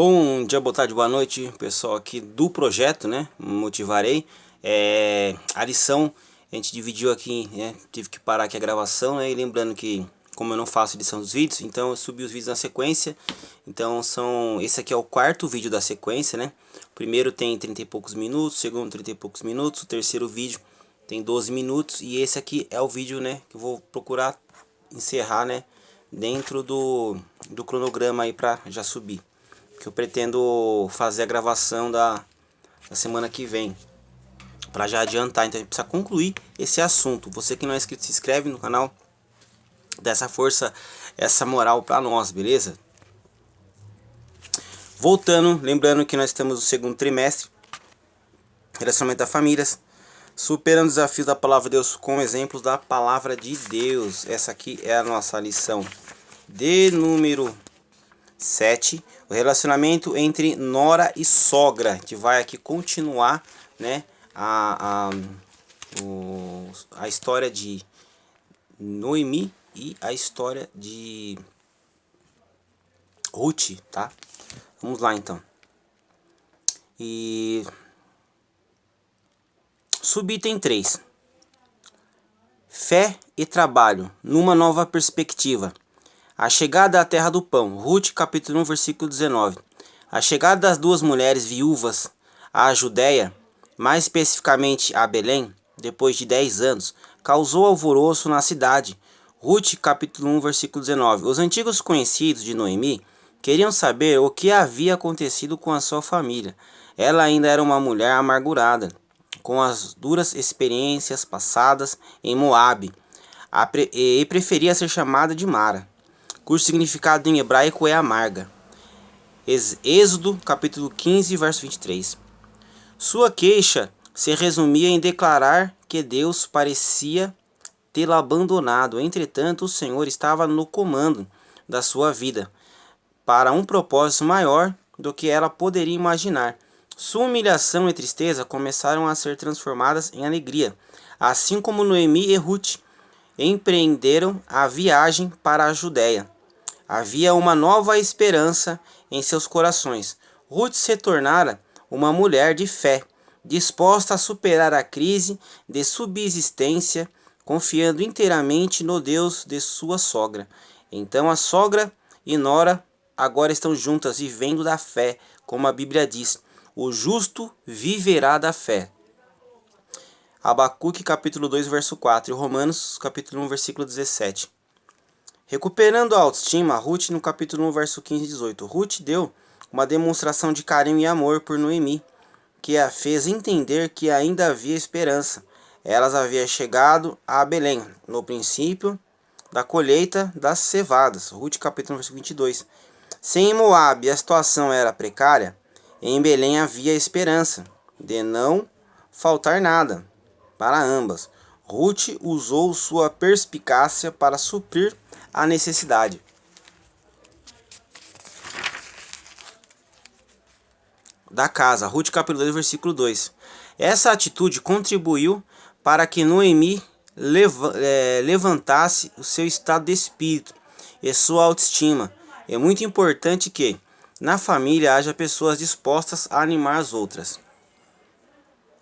Bom dia, boa tarde, boa noite, pessoal aqui do projeto, né? Motivarei. A lição a gente dividiu aqui, né? Tive que parar aqui a gravação, né? E lembrando que, como eu não faço edição dos vídeos, então eu subi os vídeos na sequência. Então esse aqui é o quarto vídeo da sequência, né? O primeiro tem 30 e poucos minutos, o segundo 30 e poucos minutos, o terceiro vídeo tem 12 minutos e esse aqui é o vídeo, né? Que eu vou procurar encerrar, né? Dentro do cronograma aí pra já subir. Que eu pretendo fazer a gravação da semana que vem, para já adiantar. Então a gente precisa concluir esse assunto. Você que não é inscrito, se inscreve no canal, dá essa força, essa moral para nós, beleza? Voltando, lembrando que nós estamos no segundo trimestre, relacionamento das famílias, superando os desafios da palavra de Deus com exemplos da palavra de Deus. Essa aqui é a nossa lição de número 7, o relacionamento entre nora e sogra. A gente vai aqui continuar, né, a história de Noemi e a história de Ruth, tá? Vamos lá então. E subitem 3. Fé e trabalho numa nova perspectiva. A chegada à terra do pão. Ruth capítulo 1, versículo 19. A chegada das duas mulheres viúvas à Judéia, mais especificamente a Belém, depois de 10 anos, causou alvoroço na cidade. Ruth capítulo 1, versículo 19. Os antigos conhecidos de Noemi queriam saber o que havia acontecido com a sua família. Ela ainda era uma mulher amargurada, com as duras experiências passadas em Moabe, e preferia ser chamada de Mara, cujo significado em hebraico é amarga. Êxodo capítulo 15, verso 23. Sua queixa se resumia em declarar que Deus parecia tê-la abandonado. Entretanto, o Senhor estava no comando da sua vida, para um propósito maior do que ela poderia imaginar. Sua humilhação e tristeza começaram a ser transformadas em alegria, assim como Noemi e Ruth empreenderam a viagem para a Judéia. Havia uma nova esperança em seus corações. Ruth se tornara uma mulher de fé, disposta a superar a crise de subsistência, confiando inteiramente no Deus de sua sogra. Então a sogra e nora agora estão juntas, vivendo da fé, como a Bíblia diz: o justo viverá da fé. Abacuque capítulo 2, verso 4 e Romanos capítulo 1, versículo 17. Recuperando a autoestima, Ruth no capítulo 1, verso 15 e 18. Ruth deu uma demonstração de carinho e amor por Noemi, que a fez entender que ainda havia esperança. Elas haviam chegado a Belém, no princípio da colheita das cevadas. Ruth capítulo 1, verso 22. Se em Moabe a situação era precária, em Belém havia esperança de não faltar nada para ambas. Ruth usou sua perspicácia para suprir a necessidade. Da casa. Ruth capítulo 2, versículo 2. Essa atitude contribuiu para que Noemi levantasse o seu estado de espírito e sua autoestima. É muito importante que na família haja pessoas dispostas a animar as outras.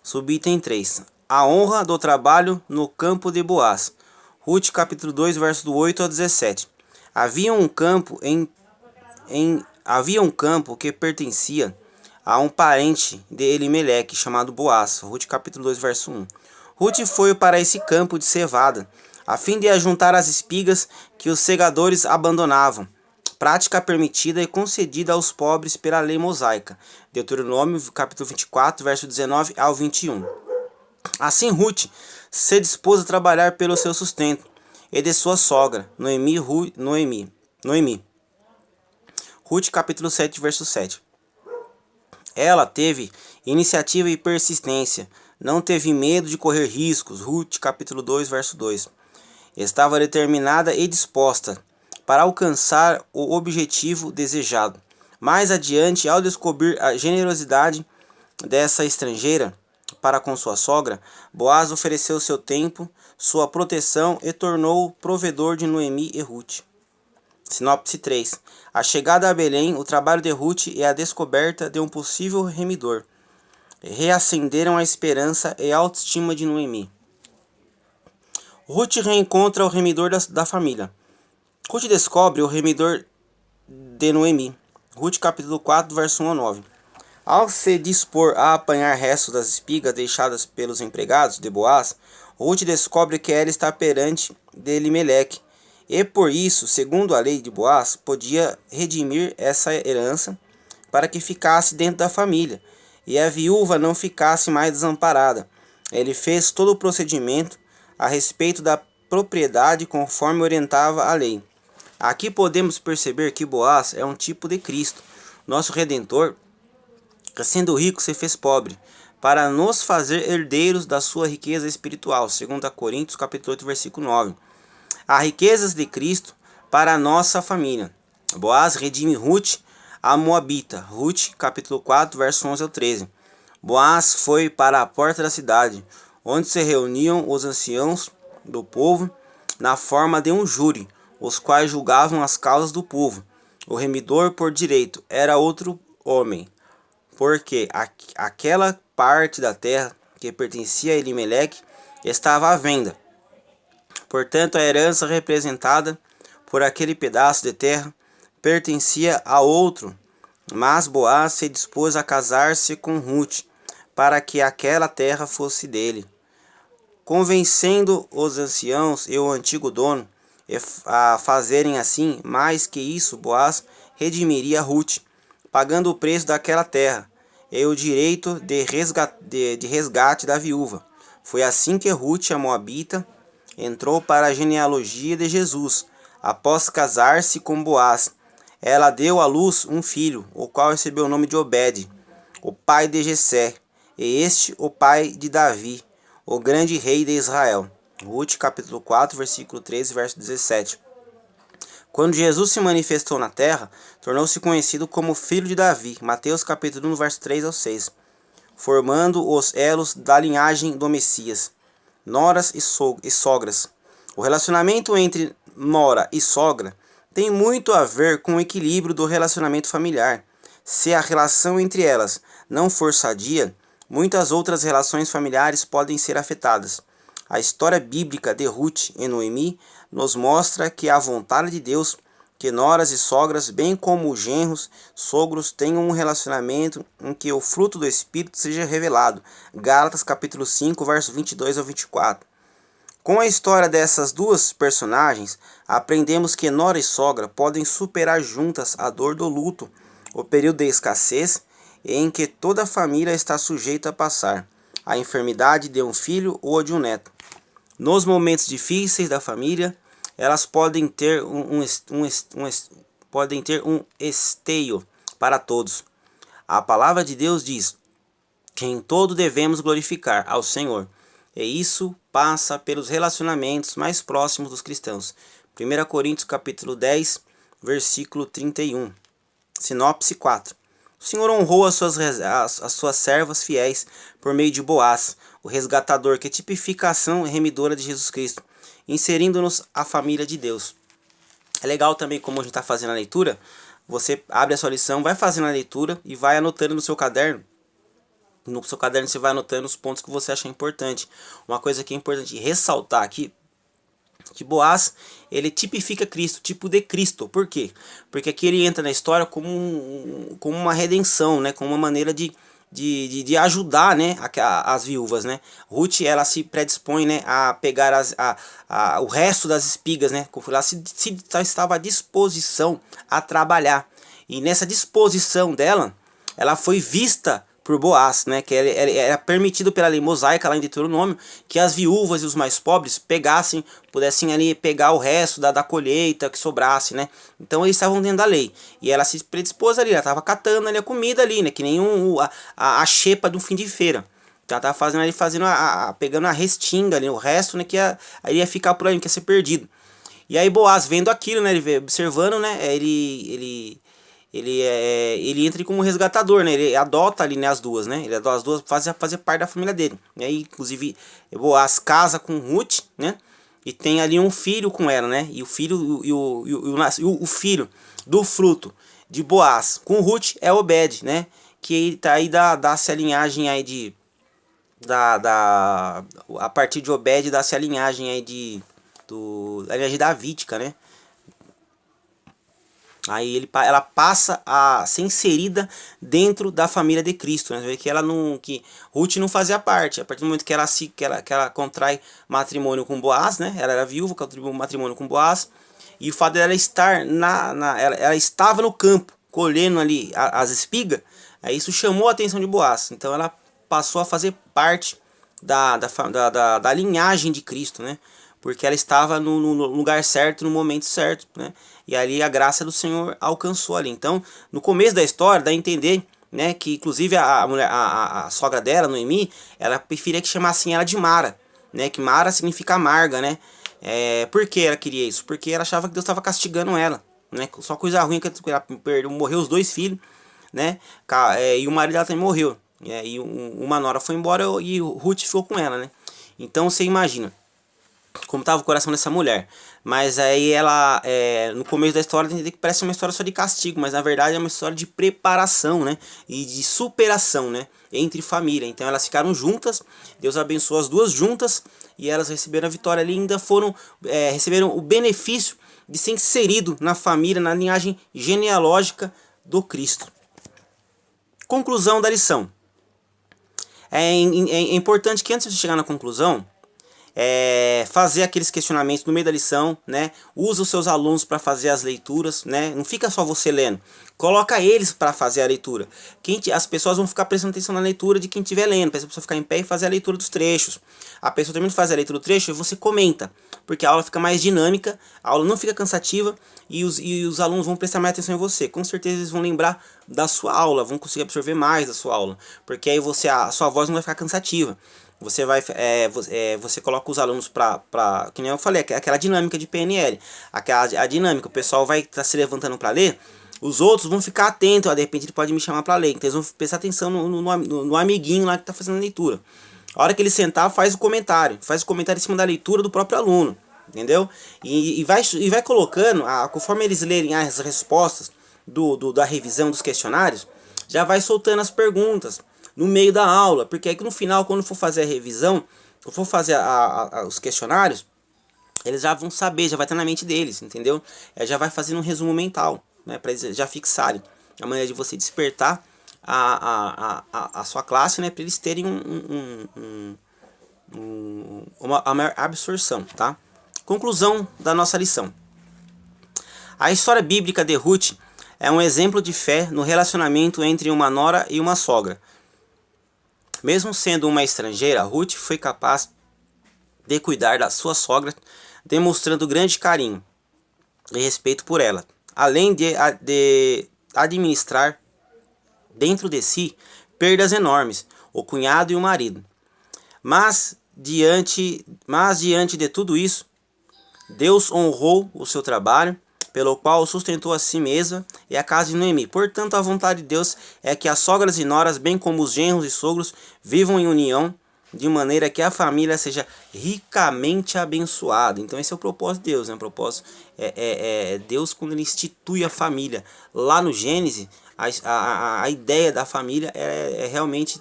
Subitem 3. A honra do trabalho no campo de Boaz. Ruth capítulo 2, verso do 8 ao 17. Havia um campo que pertencia a um parente de Elimeleque, chamado Boaz. Ruth capítulo 2, verso 1. Ruth foi para esse campo de cevada, a fim de ajuntar as espigas que os segadores abandonavam, prática permitida e concedida aos pobres pela lei mosaica. Deuteronômio capítulo 24, verso 19 ao 21. Assim Ruth se dispôs a trabalhar pelo seu sustento e de sua sogra, Noemi. Ruth capítulo 7, verso 7. Ela teve iniciativa e persistência, não teve medo de correr riscos. Ruth capítulo 2, verso 2. Estava determinada e disposta para alcançar o objetivo desejado. Mais adiante, ao descobrir a generosidade dessa estrangeira para com sua sogra, Boaz ofereceu seu tempo, sua proteção e tornou-o provedor de Noemi e Ruth. Sinopse 3. A chegada a Belém, o trabalho de Ruth e a descoberta de um possível remidor reacenderam a esperança e a autoestima de Noemi. Ruth reencontra o remidor da família. Ruth descobre o remidor de Noemi. Ruth capítulo 4, verso 1 a 9. Ao se dispor a apanhar restos das espigas deixadas pelos empregados de Boaz, Ruth descobre que ela está perante de Elimeleque, e por isso, segundo a lei de Boaz, podia redimir essa herança para que ficasse dentro da família, e a viúva não ficasse mais desamparada. Ele fez todo o procedimento a respeito da propriedade conforme orientava a lei. Aqui podemos perceber que Boaz é um tipo de Cristo, nosso Redentor, que sendo rico se fez pobre, para nos fazer herdeiros da sua riqueza espiritual, 2 Coríntios capítulo 8, versículo 9. Há riquezas de Cristo para a nossa família. Boaz redime Ruth, a Moabita, Ruth capítulo 4, verso 11 ao 13. Boaz foi para a porta da cidade, onde se reuniam os anciãos do povo na forma de um júri, os quais julgavam as causas do povo. O remidor por direito era outro homem, porque aquela parte da terra que pertencia a Elimeleque estava à venda. Portanto, a herança representada por aquele pedaço de terra pertencia a outro, mas Boaz se dispôs a casar-se com Ruth, para que aquela terra fosse dele. Convencendo os anciãos e o antigo dono a fazerem assim, mais que isso, Boaz redimiria Ruth, pagando o preço daquela terra e o direito de resgate da viúva. Foi assim que Ruth, a Moabita, entrou para a genealogia de Jesus. Após casar-se com Boaz, ela deu à luz um filho, o qual recebeu o nome de Obed, o pai de Jessé, e este o pai de Davi, o grande rei de Israel. Ruth capítulo 4, versículo 13, verso 17. Quando Jesus se manifestou na terra, tornou-se conhecido como filho de Davi. Mateus capítulo 1, verso 3 ao 6. Formando os elos da linhagem do Messias. Noras e sogras. O relacionamento entre nora e sogra tem muito a ver com o equilíbrio do relacionamento familiar. Se a relação entre elas não for sadia, muitas outras relações familiares podem ser afetadas. A história bíblica de Ruth e Noemi nos mostra que a vontade de Deus que noras e sogras, bem como genros, sogros, tenham um relacionamento em que o fruto do Espírito seja revelado. Gálatas capítulo 5, verso 22 ao 24. Com a história dessas duas personagens, aprendemos que nora e sogra podem superar juntas a dor do luto, o período de escassez em que toda a família está sujeita a passar, a enfermidade de um filho ou de um neto. Nos momentos difíceis da família, elas podem ter um esteio para todos. A palavra de Deus diz que em todo devemos glorificar ao Senhor, e isso passa pelos relacionamentos mais próximos dos cristãos. 1 Coríntios capítulo 10, versículo 31. Sinopse 4. O Senhor honrou as suas servas fiéis por meio de Boaz, o resgatador, que tipifica a ação remidora de Jesus Cristo, inserindo-nos à família de Deus. É legal também, como a gente está fazendo a leitura, você abre a sua lição, vai fazendo a leitura e vai anotando no seu caderno. No seu caderno você vai anotando os pontos que você acha importante. Uma coisa que é importante ressaltar aqui, que Boaz, ele tipifica Cristo, tipo de Cristo. Por quê? Porque aqui ele entra na história como uma redenção, né? Como uma maneira de ajudar, né, as viúvas, né? Ruth, ela se predispõe, né, a pegar o resto das espigas, né? Ela estava à disposição a trabalhar. E nessa disposição dela, ela foi vista por Boaz, né, que era permitido pela lei mosaica lá em Deuteronômio que as viúvas e os mais pobres pudessem ali pegar o resto da colheita que sobrasse, né? Então eles estavam dentro da lei. E ela se predispôs ali, ela estava catando ali a comida ali, né, que nem a xepa do fim de feira. Então ela estava pegando a restinga ali, o resto, né, que aí ia ficar por aí, que ia ser perdido. E aí Boaz, vendo aquilo, né, ele veio observando, né, ele entra como resgatador, né? Ele adota ali, né, as duas, né? Ele adota as duas para fazer parte da família dele. E aí, inclusive, Boaz casa com Ruth, né? e tem ali um filho com ela, né? E o filho, o filho do fruto de Boaz com Ruth é Obed, né? Que tá aí dá-se a linhagem aí de a partir de Obed dá-se a linhagem aí a linhagem davídica, né? Aí ela passa a ser inserida dentro da família de Cristo, né? Você vê que Ruth não fazia parte. A partir do momento que ela contrai matrimônio com Boaz, né? Ela era viúva, contraiu matrimônio com Boaz. E o fato dela estar ela estava no campo, colhendo ali as espigas, aí isso chamou a atenção de Boaz. Então ela passou a fazer parte da linhagem de Cristo, né? Porque ela estava no lugar certo, no momento certo, né? E ali a graça do Senhor alcançou ali. Então, no começo da história, dá a entender, né, que inclusive a sogra dela, Noemi, ela preferia que chamassem ela de Mara, né? Que Mara significa amarga, né? Por que ela queria isso? Porque ela achava que Deus estava castigando ela, né? Só coisa ruim que ela perdeu, morreu os 2 filhos, né? E o marido dela também morreu. E uma nora foi embora e o Ruth ficou com ela, né? Então você imagina como estava o coração dessa mulher. Mas aí ela, no começo da história, tem que parece uma história só de castigo, mas na verdade é uma história de preparação, né? E de superação, né? Entre família. Então elas ficaram juntas, Deus abençoou as duas juntas, e elas receberam a vitória ali e ainda receberam o benefício de ser inserido na família, na linhagem genealógica do Cristo. Conclusão da lição. É importante que antes de chegar na conclusão, fazer aqueles questionamentos no meio da lição, né? Usa os seus alunos para fazer as leituras, né? Não fica só você lendo, coloca eles para fazer a leitura. As pessoas vão ficar prestando atenção na leitura de quem estiver lendo, para a pessoa ficar em pé e fazer a leitura dos trechos. A pessoa termina de fazer a leitura do trecho e você comenta, porque a aula fica mais dinâmica, a aula não fica cansativa e os alunos vão prestar mais atenção em você. Com certeza eles vão lembrar da sua aula, vão conseguir absorver mais da sua aula, porque aí a sua voz não vai ficar cansativa. Você coloca os alunos que nem eu falei, aquela dinâmica de PNL, a dinâmica, o pessoal vai estar se levantando para ler, os outros vão ficar atentos, de repente ele pode me chamar para ler, então eles vão prestar atenção no amiguinho lá que está fazendo a leitura. A hora que ele sentar, faz o comentário em cima da leitura do próprio aluno, entendeu? E vai colocando, conforme eles lerem as respostas da revisão dos questionários, já vai soltando as perguntas no meio da aula, porque aí no final, quando for fazer a revisão, quando for fazer os questionários, eles já vão saber, já vai estar na mente deles, entendeu? Já vai fazendo um resumo mental, né, para eles já fixarem a maneira de você despertar a sua classe, né, para eles terem uma maior absorção, tá? Conclusão da nossa lição. A história bíblica de Ruth é um exemplo de fé no relacionamento entre uma nora e uma sogra. Mesmo sendo uma estrangeira, Ruth foi capaz de cuidar da sua sogra, demonstrando grande carinho e respeito por ela, além de administrar dentro de si perdas enormes, o cunhado e o marido. Mas diante de tudo isso, Deus honrou o seu trabalho, pelo qual sustentou a si mesma e a casa de Noemi. Portanto, a vontade de Deus é que as sogras e noras, bem como os genros e sogros, vivam em união, de maneira que a família seja ricamente abençoada. Então esse é o propósito de Deus, né? O propósito Deus, quando ele institui a família. Lá no Gênesis, a ideia da família realmente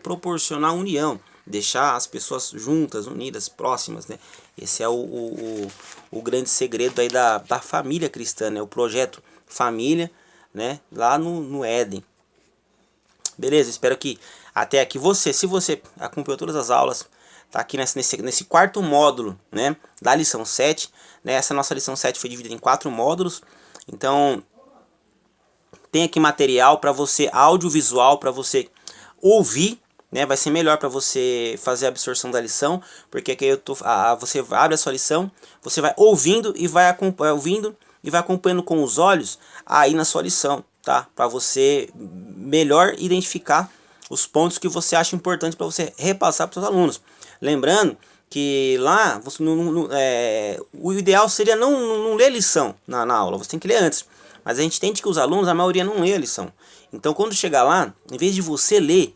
proporcionar união, deixar as pessoas juntas, unidas, próximas, né? Esse é o grande segredo aí da família cristã, né? O projeto família, né? Lá no Éden. Beleza? Espero que até aqui se você acompanhou todas as aulas, tá aqui nesse quarto módulo, né? Da lição 7, né? Essa nossa lição 7 foi dividida em 4 módulos. Então, tem aqui material para você, audiovisual para você ouvir, né? Vai ser melhor para você fazer a absorção da lição, porque aqui você abre a sua lição, você vai ouvindo e vai acompanhando com os olhos aí na sua lição, tá? Para você melhor identificar os pontos que você acha importante para você repassar para os seus alunos. Lembrando que lá o ideal seria não ler lição na aula, você tem que ler antes. Mas a gente entende que os alunos, a maioria não lê a lição. Então quando chegar lá, em vez de você ler,